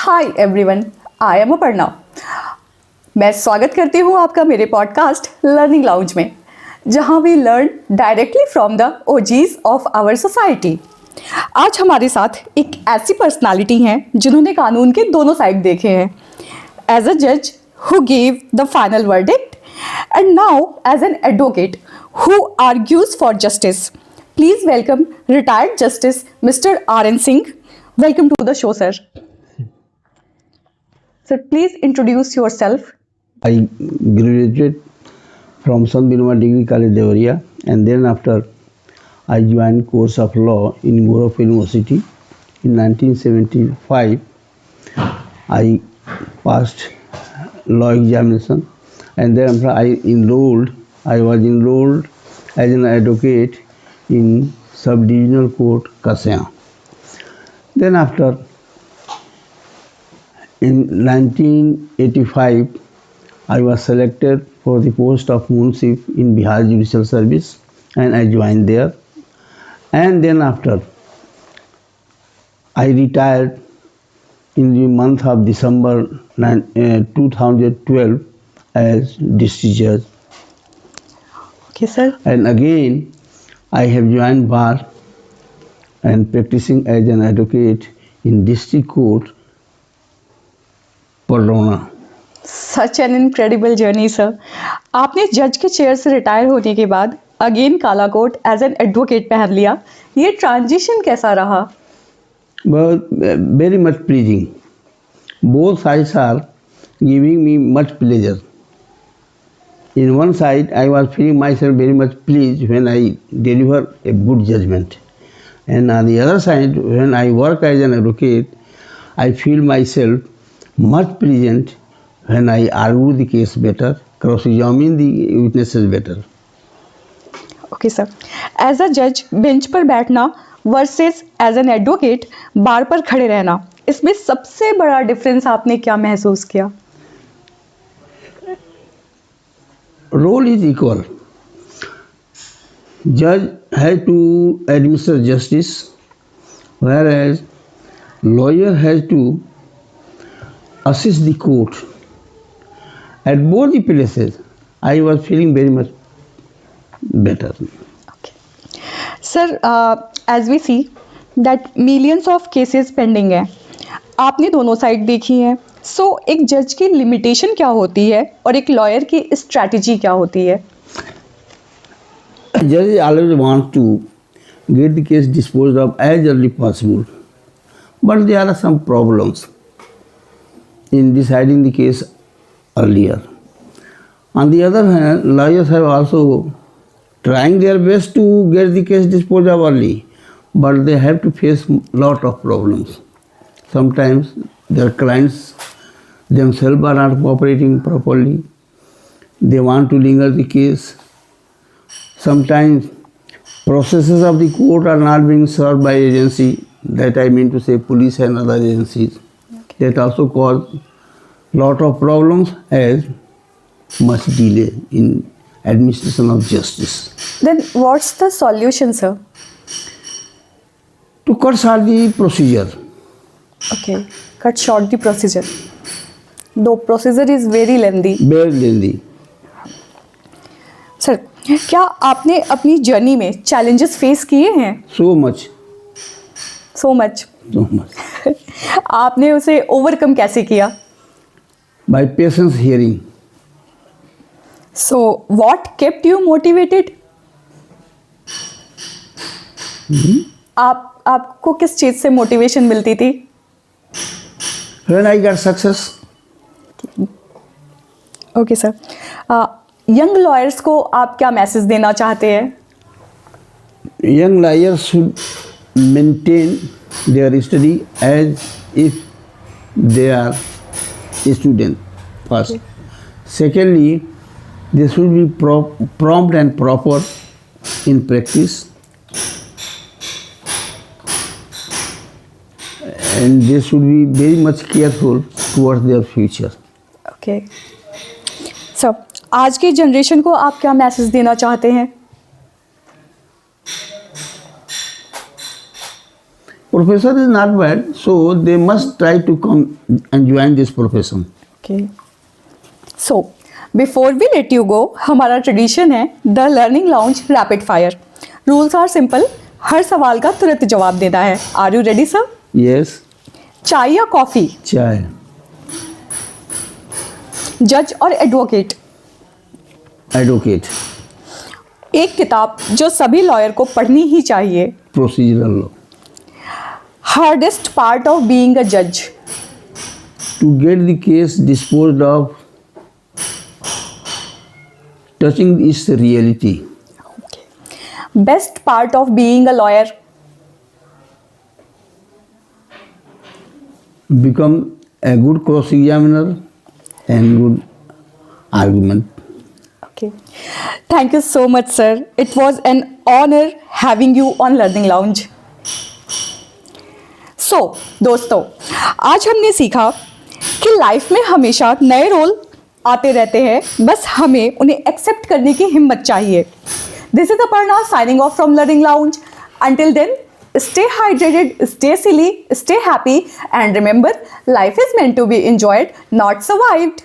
Hi everyone, I am Aparna. मैं स्वागत करती हूँ आपका मेरे पॉडकास्ट लर्निंग लाउंज में, जहाँ we learn directly from the OGs of our society. आज हमारे साथ एक ऐसी पर्सनालिटी हैं जिन्होंने कानून के दोनों साइड देखे हैं, एज अ जज who give the final verdict and now as an advocate who argues for justice. Please welcome retired Justice Mr. R.N. Singh. Welcome to the show, sir. Sir, please introduce yourself. I graduated from Sant Vinod Degree College, Devariya, and then after I joined course of law in Gorakhpur University. In 1975, I passed law examination, and then after I was enrolled as an advocate in Sub-Divisional Court, Kasyan. Then after, in 1985, I was selected for the post of Munship in Bihar Judicial Service, and I joined there. And then after, I retired in the month of December 2012 as district judge. Okay, sir. And again, I have joined bar and practicing as an advocate in district court, Parona. Such an incredible journey, sir. आपने जज के chair से retire होने के बाद again काला coat as an advocate पहन लिया। ये ट्रांजिशन कैसा रहा? But very much pleasing. Both sides are giving me much pleasure. In one side, I was feeling myself very much pleased when I deliver a good judgment. And on the other side, when I work as an advocate, I feel myself much pleasant when I argue the case better, cross-examine the witnesses better. Okay sir, as a जज bench पर बैठना versus as an advocate bar पर खड़े रहना, इसमें सबसे बड़ा difference आपने क्या महसूस किया? Role is equal. Judge has to administer justice, whereas lawyer has to assist the court. At both the places, I was feeling very much better. Sir, as we see that millions of cases pending है, आपने दोनों side देखी हैं। सो एक जज की limitation क्या होती है और एक लॉयर की स्ट्रैटेजी क्या होती है? Judge always wants to get the case disposed of as early possible, but there are some problems in deciding the case earlier. On the other hand, lawyers have also trying their best to get the case disposed of early, but they have to face lot of problems. Sometimes their clients themselves are not cooperating properly. They want to linger the case. Sometimes processes of the court are not being served by agency, that I mean to say police and other agencies. Okay. That also cause lot of problems as much delay in administration of justice. Then what's the solution, sir? To cut short the procedure. Okay, cut short the procedure. The procedure is very lengthy. Very lengthy. Sir, क्या आपने अपनी journey में challenges face किए हैं? So much. So much. So much. आपने उसे overcome कैसे किया? By patience hearing. So what kept you motivated? आपको किस चीज से मोटिवेशन मिलती थी? When I got success. Okay sir, young lawyers को आप क्या मैसेज देना चाहते हैं? Young lawyers should maintain their study as if they are a student first. Okay. Secondly, they should be prompt and proper in practice, and they should be very much careful towards their future. Okay sir, आज की generation को आप क्या message देना चाहते हैं? Professor is not bad, so they must try to come and join this profession. Okay. So, before we let you go, हमारा tradition है the learning lounge rapid fire. Rules are simple. हर सवाल का तुरंत जवाब देना है. Are you ready sir? Yes, चाय या कॉफी? chai, जज और एडवोकेट? advocate, एक किताब जो सभी लॉयर को पढ़नी ही चाहिए. procedural law. Hardest part of being a जज? To get the case disposed of, touching its reality. Best part of being a lawyer? Become a good cross-examiner and good argument. Okay. Thank you so much, sir. It was an honor having you on Learning Lounge. So, दोस्तों, आज हमने सीखा कि life में हमेशा नए role आते रहते हैं, बस हमें उन्हें एक्सेप्ट करने की हिम्मत चाहिए. This is Aparna signing off from Learning Lounge. Until then, stay hydrated, stay silly, stay happy, and remember, life is meant to be enjoyed, not survived.